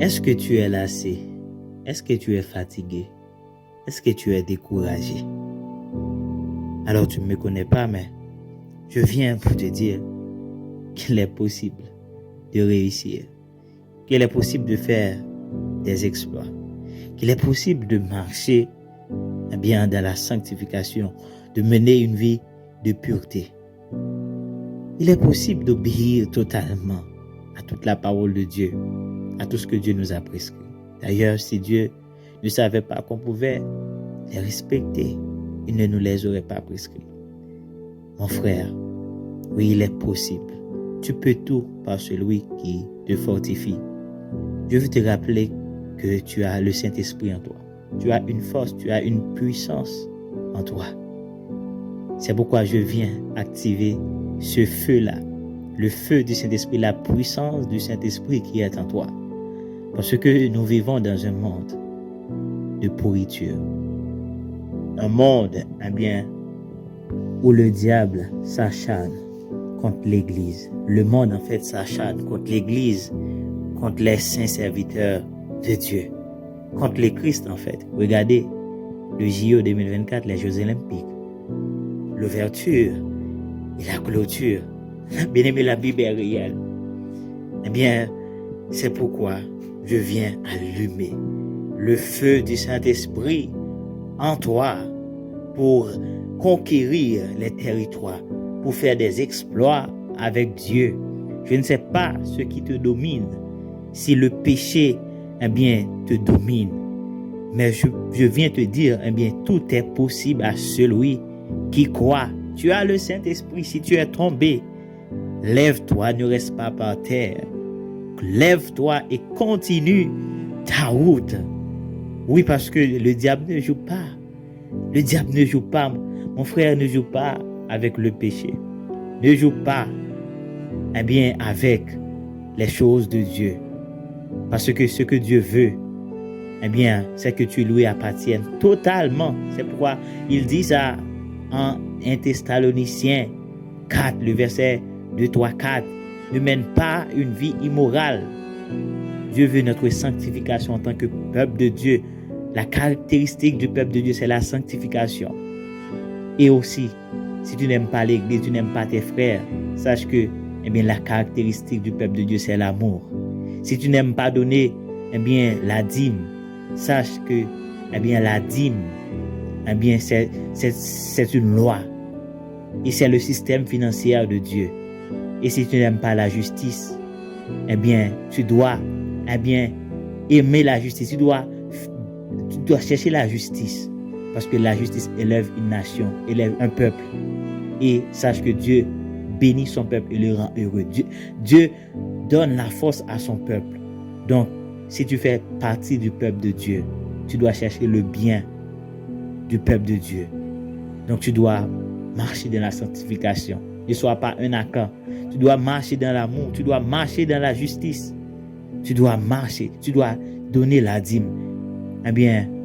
Est-ce que tu es lassé? Est-ce que tu es fatigué? Est-ce que tu es découragé? Alors tu ne me connais pas, mais je viens pour te dire qu'il est possible de réussir, qu'il est possible de faire des exploits, qu'il est possible de marcher bien dans la sanctification, de mener une vie de pureté. Il est possible d'obéir totalement à toute la parole de Dieu, à tout ce que Dieu nous a prescrit. D'ailleurs, si Dieu ne savait pas qu'on pouvait les respecter, il ne nous les aurait pas prescrits. Mon frère, oui, il est possible. Tu peux tout par celui qui te fortifie. Je veux te rappeler que tu as le Saint-Esprit en toi. Tu as une force, tu as une puissance en toi. C'est pourquoi je viens activer ce feu-là, le feu du Saint-Esprit, la puissance du Saint-Esprit qui est en toi. Parce que nous vivons dans un monde de pourriture. Un monde, où le diable s'acharne contre l'Église. Le monde, en fait, s'acharne contre l'Église, contre les saints serviteurs de Dieu, contre les Christ, en fait. Regardez le JO 2024, les Jeux Olympiques. L'ouverture et la clôture. Bien aimé, la Bible est réelle. C'est pourquoi je viens allumer le feu du Saint-Esprit en toi pour conquérir les territoires, pour faire des exploits avec Dieu. Je ne sais pas ce qui te domine, si le péché, te domine. Mais je viens te dire, tout est possible à celui qui croit. Tu as le Saint-Esprit. Si tu es tombé, lève-toi, ne reste pas par terre. Lève-toi et continue ta route. Oui, parce que le diable ne joue pas. Le diable ne joue pas. Mon frère ne joue pas avec le péché. Ne joue pas, avec les choses de Dieu. Parce que ce que Dieu veut, c'est que tu lui appartiennes totalement. C'est pourquoi il dit ça en 1 Thessaloniciens 4, le verset 2, 3, 4. Ne mène pas une vie immorale. Dieu veut notre sanctification en tant que peuple de Dieu. La caractéristique du peuple de Dieu, c'est la sanctification. Et aussi, si tu n'aimes pas l'Église, tu n'aimes pas tes frères, sache que la caractéristique du peuple de Dieu, c'est l'amour. Si tu n'aimes pas donner la dîme, sache que la dîme, c'est une loi. Et c'est le système financier de Dieu. Et si tu n'aimes pas la justice, tu dois aimer la justice. Tu dois chercher la justice. Parce que la justice élève une nation, élève un peuple. Et sache que Dieu bénit son peuple et le rend heureux. Dieu donne la force à son peuple. Donc, si tu fais partie du peuple de Dieu, tu dois chercher le bien du peuple de Dieu. Donc, tu dois marcher dans la sanctification. Ne sois pas un accord. Tu dois marcher dans l'amour. Tu dois marcher dans la justice. Tu dois marcher. Tu dois donner la dîme.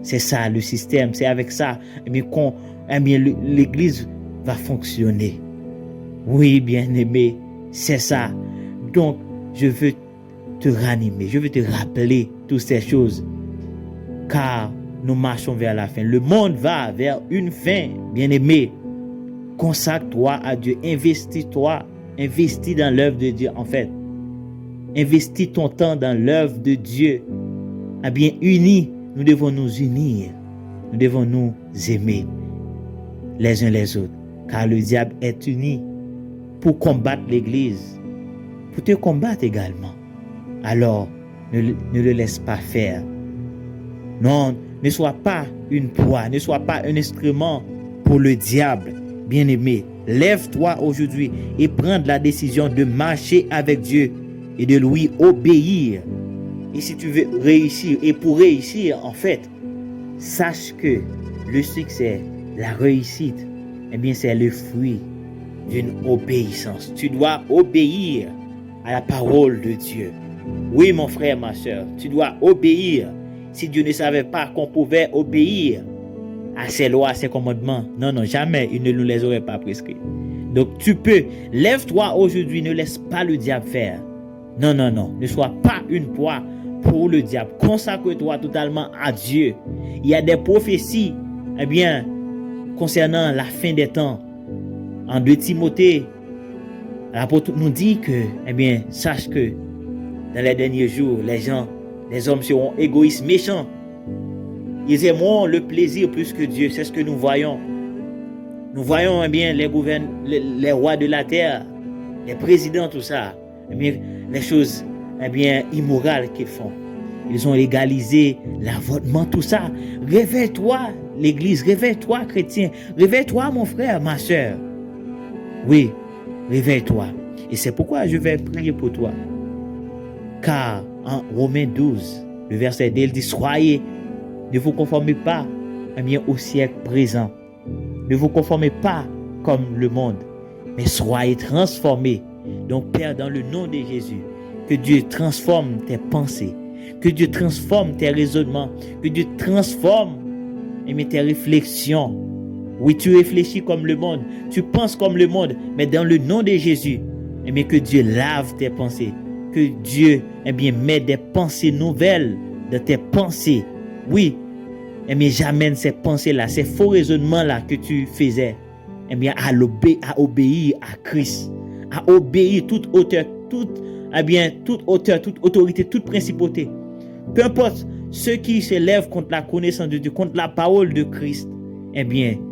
C'est ça le système. C'est avec ça l'Église va fonctionner. Oui, bien-aimé, c'est ça. Donc, je veux te ranimer. Je veux te rappeler toutes ces choses. Car nous marchons vers la fin. Le monde va vers une fin, bien-aimé. Consacre-toi à Dieu. Investis-toi. Investis dans l'œuvre de Dieu, en fait. Investis ton temps dans l'œuvre de Dieu. Unis, nous devons nous unir. Nous devons nous aimer les uns les autres. Car le diable est uni pour combattre l'Église. Pour te combattre également. Alors, ne le laisse pas faire. Non, ne sois pas une proie. Ne sois pas un instrument pour le diable. Bien-aimé, lève-toi aujourd'hui et prends la décision de marcher avec Dieu et de lui obéir. Et si tu veux réussir, et pour réussir, en fait, sache que le succès, la réussite, c'est le fruit d'une obéissance. Tu dois obéir à la parole de Dieu. Oui, mon frère, ma soeur, tu dois obéir. Si Dieu ne savait pas qu'on pouvait obéir à ses lois, à ses commandements, non, jamais, il ne nous les aurait pas prescrits. Donc, tu peux, lève-toi aujourd'hui, ne laisse pas le diable faire. Non, ne sois pas une proie pour le diable. Consacre-toi totalement à Dieu. Il y a des prophéties, concernant la fin des temps. En 2 Timothée, l'apôtre nous dit que, sache que dans les derniers jours, les hommes seront égoïstes, méchants. Ils aimeront le plaisir plus que Dieu. C'est ce que nous voyons. Nous voyons les rois de la terre, les présidents, tout ça. Les choses immorales qu'ils font. Ils ont légalisé l'avortement, tout ça. Réveille-toi, l'Église. Réveille-toi, chrétien. Réveille-toi, mon frère, ma soeur. Oui, réveille-toi. Et c'est pourquoi je vais prier pour toi. Car en Romains 12, le verset 2, il dit, soyez, ne vous conformez pas au siècle présent. Ne vous conformez pas comme le monde, mais soyez transformés. Donc, Père, dans le nom de Jésus, que Dieu transforme tes pensées, que Dieu transforme tes raisonnements, que Dieu transforme tes réflexions. Oui, tu réfléchis comme le monde, tu penses comme le monde, mais dans le nom de Jésus, que Dieu lave tes pensées, que Dieu met des pensées nouvelles dans tes pensées. Oui, j'amène ces pensées-là, ces faux raisonnements-là que tu faisais, à obéir à Christ, à obéir toute hauteur, toute hauteur, toute autorité, toute principauté. Peu importe ceux qui se lèvent contre la connaissance de Dieu, contre la parole de Christ,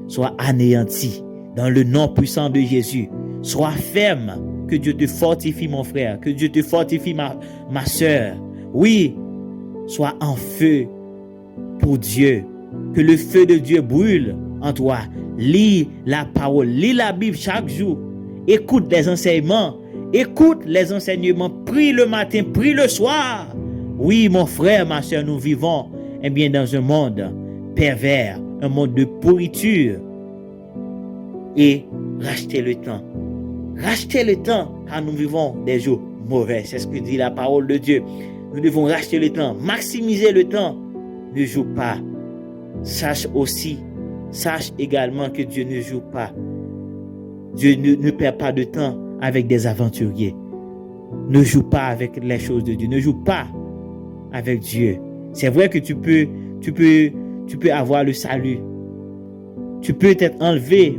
sois anéanti dans le nom puissant de Jésus. Sois ferme. Que Dieu te fortifie, mon frère. Que Dieu te fortifie, ma soeur. Oui, sois en feu pour Dieu. Que le feu de Dieu brûle en toi. Lis la parole, lis la Bible chaque jour. Écoute les enseignements. Écoute les enseignements. Prie le matin, prie le soir. Oui, mon frère, ma soeur, nous vivons dans un monde pervers, un monde de pourriture. Et rachetez le temps. Rachetez le temps, car nous vivons des jours mauvais. C'est ce que dit la parole de Dieu. Nous devons racheter le temps, maximiser le temps. Ne joue pas. Sache également que Dieu ne joue pas. Dieu ne perd pas de temps avec des aventuriers. Ne joue pas avec les choses de Dieu. Ne joue pas avec Dieu. C'est vrai que tu peux avoir le salut. Tu peux être enlevé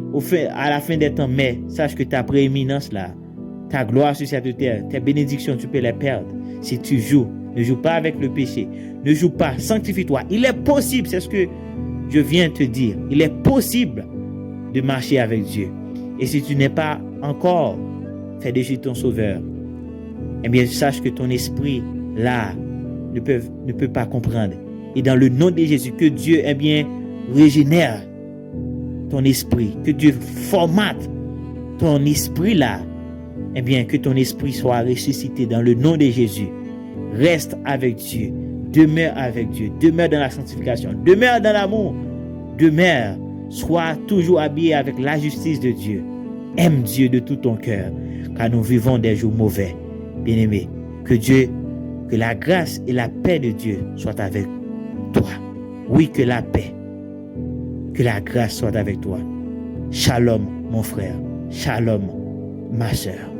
à la fin des temps, mais sache que ta prééminence là, ta gloire sur cette terre, tes bénédictions, tu peux les perdre si tu joues. Ne joue pas avec le péché. Ne joue pas. Sanctifie-toi. Il est possible, c'est ce que je viens te dire. Il est possible de marcher avec Dieu. Et si tu n'es pas encore fait de Jésus ton sauveur, sache que ton esprit là ne peut pas comprendre. Et dans le nom de Jésus, que Dieu régénère ton esprit, que Dieu formate ton esprit là, que ton esprit soit ressuscité dans le nom de Jésus. Reste avec Dieu, demeure avec Dieu, demeure dans la sanctification, demeure dans l'amour, demeure, sois toujours habillé avec la justice de Dieu. Aime Dieu de tout ton cœur, car nous vivons des jours mauvais. Bien-aimé, que la grâce et la paix de Dieu soient avec toi. Oui, que la paix, que la grâce soit avec toi. Shalom, mon frère. Shalom, ma sœur.